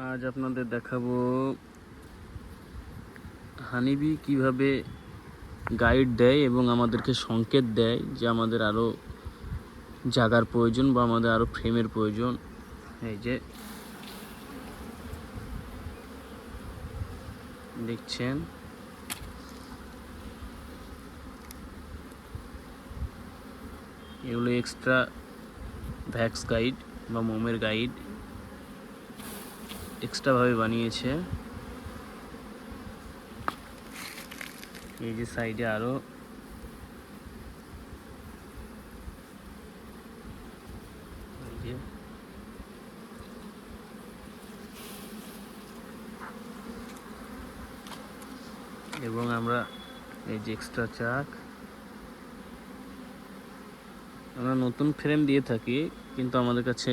আজ আপনাদের দেখাবো হানিবি কিভাবে গাইড দেয় এবং আমাদেরকে সংকেত দেয় যে আমাদের আরও জায়গার প্রয়োজন বা আমাদের আরও ফ্রেমের প্রয়োজন। এই যে দেখছেন, এগুলো এক্সট্রা ভ্যাক্স গাইড বা মোমের গাইড এক্সট্রাভাবে বানিয়েছে। এই যে সাইডে আরও এবং আমরা এই যে এক্সট্রা চাক, আমরা নতুন ফ্রেম দিয়ে থাকি, কিন্তু আমাদের কাছে